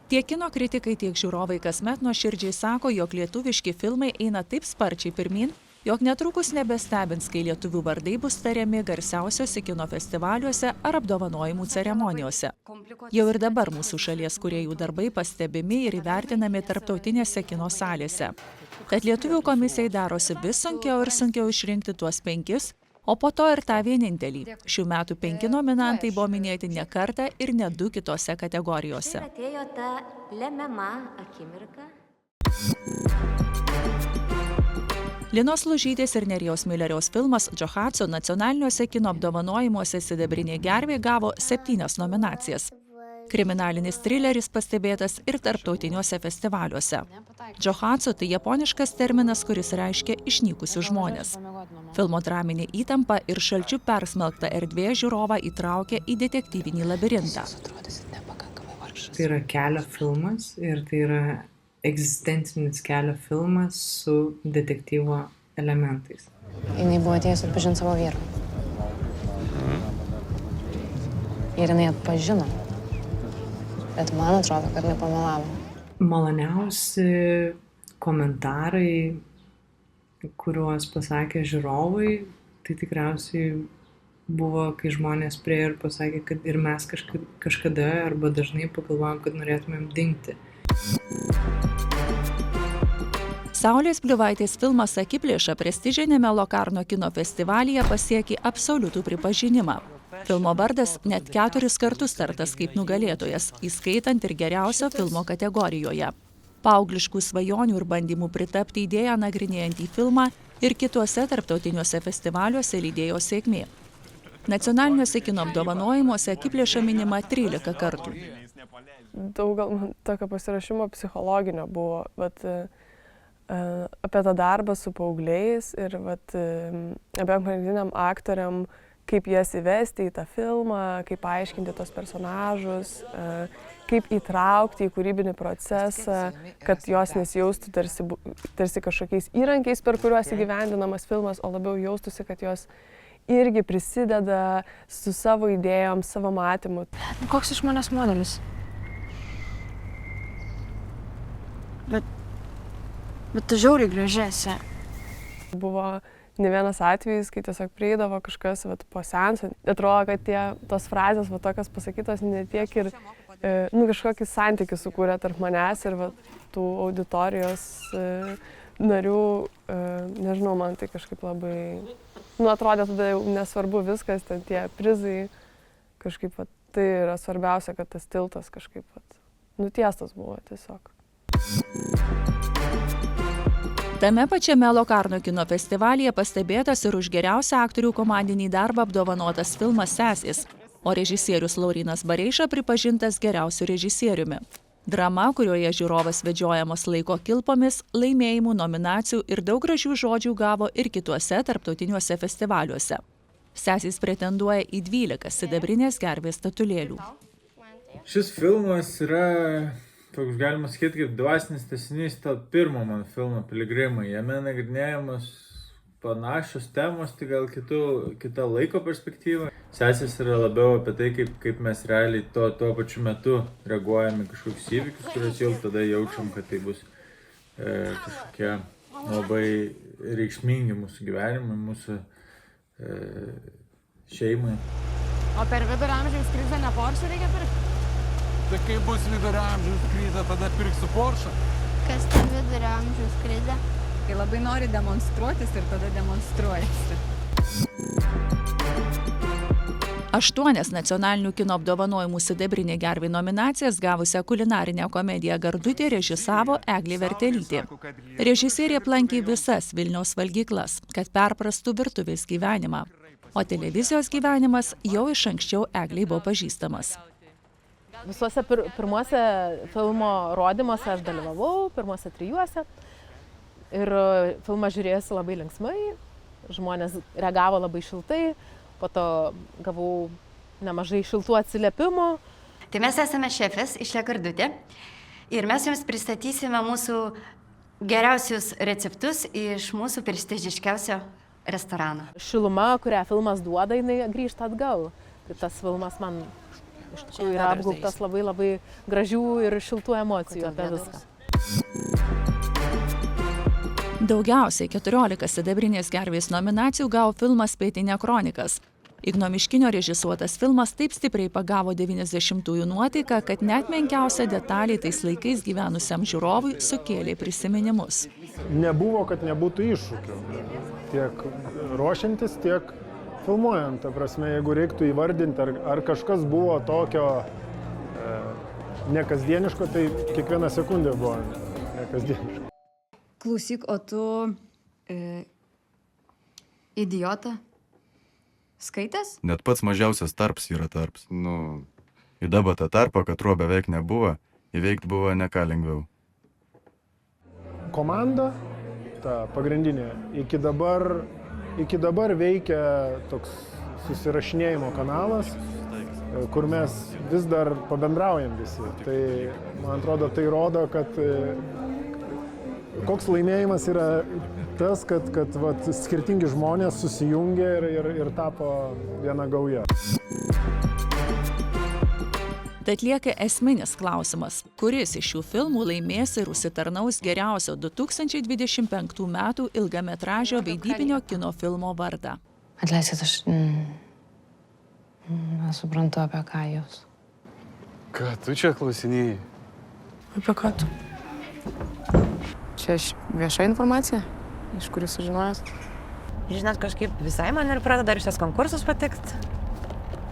Tiek kino kritikai, tiek žiūrovai kasmet nuoširdžiai sako, jog lietuviški filmai eina taip sparčiai pirmin, jog netrukus nebestebins, kai lietuvių vardai bus tariami garsiausiuose kino festivaliuose ar apdovanojimų ceremonijose. Jau ir dabar mūsų šalies kūrėjų darbai pastebimi ir įvertinami tarptautinėse kino salėse. Tad lietuvių komisijai darosi vis sunkiau ir sunkiau išrinkti tuos 5, o po to ir tą vienintelį. Šių metų 5 nominantai buvo minėti ne kartą ir ne 2 kitose kategorijose. Atėjo ta lemiama akimirka. Linos Lužytės ir Nerijaus Mileriaus filmas Džohatsu nacionaliniuose kino apdovanojimuose Sidabrinė gervė gavo 7 nominacijas. Kriminalinis trileris pastebėtas ir tarptautiniuose festivaliuose. Džohatsu tai japoniškas terminas, kuris reiškia išnykusius žmones. Filmo draminė įtampa ir šalčiu persmelkta erdvė žiūrovą įtraukia į detektyvinį labirintą. Tai yra kelio filmas ir tai yra egzistencinis kelio filmas su detektyvo elementais. Jinai buvo atėjus atpažinti savo vyrą. Ir jinai atpažino. Bet man atrodo, kad nepamelavo. Maloniausi komentarai, kuriuos pasakė žiūrovai, tai tikriausiai buvo, kai žmonės priėjo ir pasakė, kad ir mes kažkada arba dažnai pagalvojom, kad norėtumėm dingti. Saulės Bliuvaitės filmas Akiplėša prestižiniame Lokarno kino festivalyje pasiekė absoliutų pripažinimą. Filmo vardas net 4 kartus tartas kaip nugalėtojas, įskaitant ir geriausio filmo kategorijoje. Paaugliškų svajonių ir bandymų pritapti idėją nagrinėjantį filmą ir kituose tarptautiniuose festivaliuose lydėjo sėkmė. Nacionaliniuose kino apdovanojimuose Akiplėša minima 13 kartų. Daug gal tokio pasirašymo psichologinio buvo, bet apie tą darbą su paaugliais ir apie pagrindiniam aktoriam, kaip jas įvesti į tą filmą, kaip paaiškinti tos personažus, kaip įtraukti į kūrybinį procesą, kad jos nesijaustų tarsi kažkokiais įrankiais, per kuriuos įgyvendinamas filmas, o labiau jaustųsi, kad jos irgi prisideda su savo idėjom, savo matymu. Koks iš manęs modelis? Bet tu žiauriai gražiasi. Buvo ne vienas atvejis, kai tiesiog prieidavo kažkas po seanso. Atrodo, kad tos frazės tokios pasakytos ne tiek ir kažkokį santykį sukūrė tarp manęs ir tų auditorijos narių. Nežinau, man tai kažkaip labai... Atrodė tada jau nesvarbu viskas, tie prizai kažkaip, tai yra svarbiausia, kad tas tiltas kažkaip nutiestas buvo tiesiog. Tame pačiame Lokarno kino festivalyje pastebėtas ir už geriausią aktorių komandinį darbą apdovanotas filmas Sesės, o režisierius Laurynas Bareiša pripažintas geriausiu režisieriumi. Drama, kurioje žiūrovas vedžiojamas laiko kilpomis, laimėjimų, nominacijų ir daug gražių žodžių gavo ir kituose tarptautiniuose festivaliuose. Sesės pretenduoja į 12 sidabrinės gervės statulėlių. Šis filmas yra... Toks galima sakyti, kaip dvasinis tęsinys to pirmo mano filmo Piligrimai. Jame nagrinėjamos panašios temos, tai gal kita laiko perspektyva. Sesės yra labiau apie tai, kaip mes realiai tuo pačiu metu reaguojame kažkokius įvykius, kuriuos jau tada jaučiam, kad tai bus kažkokie labai reikšmingi mūsų gyvenimui, mūsų šeimai. O per vidurio amžiaus krizę ne Porsche reikia pirkti? Tai kai bus vidurio amžiaus krizė, tada pirksiu Porsche. Kas ta vidurio amžiaus krizė? Kai labai nori demonstruotis ir tada demonstruojasi. 8 nacionalinių kino apdovanojimų Sidabrinė gervė nominacijas gavusią kulinarinę komediją Gardutė režisavo Eglė Vertelytė. Režisierė aplankė visas Vilniaus valgyklas, kad perprastų virtuvės gyvenimą. O televizijos gyvenimas jau iš anksčiau Eglei buvo pažįstamas. Visuose pirmuose filmo rodymuose aš dalyvavau, pirmuose 3. Ir filmą žiūrėjosi labai linksmai, žmonės reagavo labai šiltai, po to gavau nemažai šiltų atsiliepimų. Tai mes esame šefės iš Le Gardutė ir mes jums pristatysime mūsų geriausius receptus iš mūsų prestižiškiausio restorano. Šiluma, kurią filmas duoda, jinai grįžta atgal. Tai tas filmas man iš tikrųjų yra apgaubtas labai labai gražių ir šiltų emocijų apie viską. Daugiausiai 14 sidabrinės gervės nominacijų gavo filmas Pietinė kronikas. Igno Miškinio režisuotas filmas taip stipriai pagavo 90-ųjų nuotaiką, kad net menkiausia detalė tais laikais gyvenusiam žiūrovui sukėlė prisiminimus. Nebuvo, kad nebūtų iššūkių. Tiek ruošiantis, tiek filmuojant. Ta prasme, jeigu reiktų įvardinti, ar kažkas buvo tokio nekasdieniško, tai kiekviena sekundė buvo nekasdieniška. Klausyk, o tu idiotą skaitęs? Net pats mažiausias tarps yra tarps. Į dabar tą tarpą, katruo beveik nebuvo, įveikti buvo ne ką lengviau. Komanda, ta pagrindinė, iki dabar veikia toks susirašinėjimo kanalas, kur mes vis dar pabendraujam visi. Tai, man atrodo, tai rodo, kad koks laimėjimas yra tas, kad skirtingi žmonės susijungė ir tapo viena gauja. Tad lieka esminis klausimas, kuris iš šių filmų laimės ir užsitarnaus geriausio 2025 metų ilgametražio vaidybinio kino filmo vardą. Atleiskit, aš nesuprantu, apie ką jūs. Ką tu čia klausinėjai? Apie ką tu? Čia vieša informacija, iš kurių sužinojęs. Žinot, kažkaip visai man ir pradeda ir šios konkursus patikti.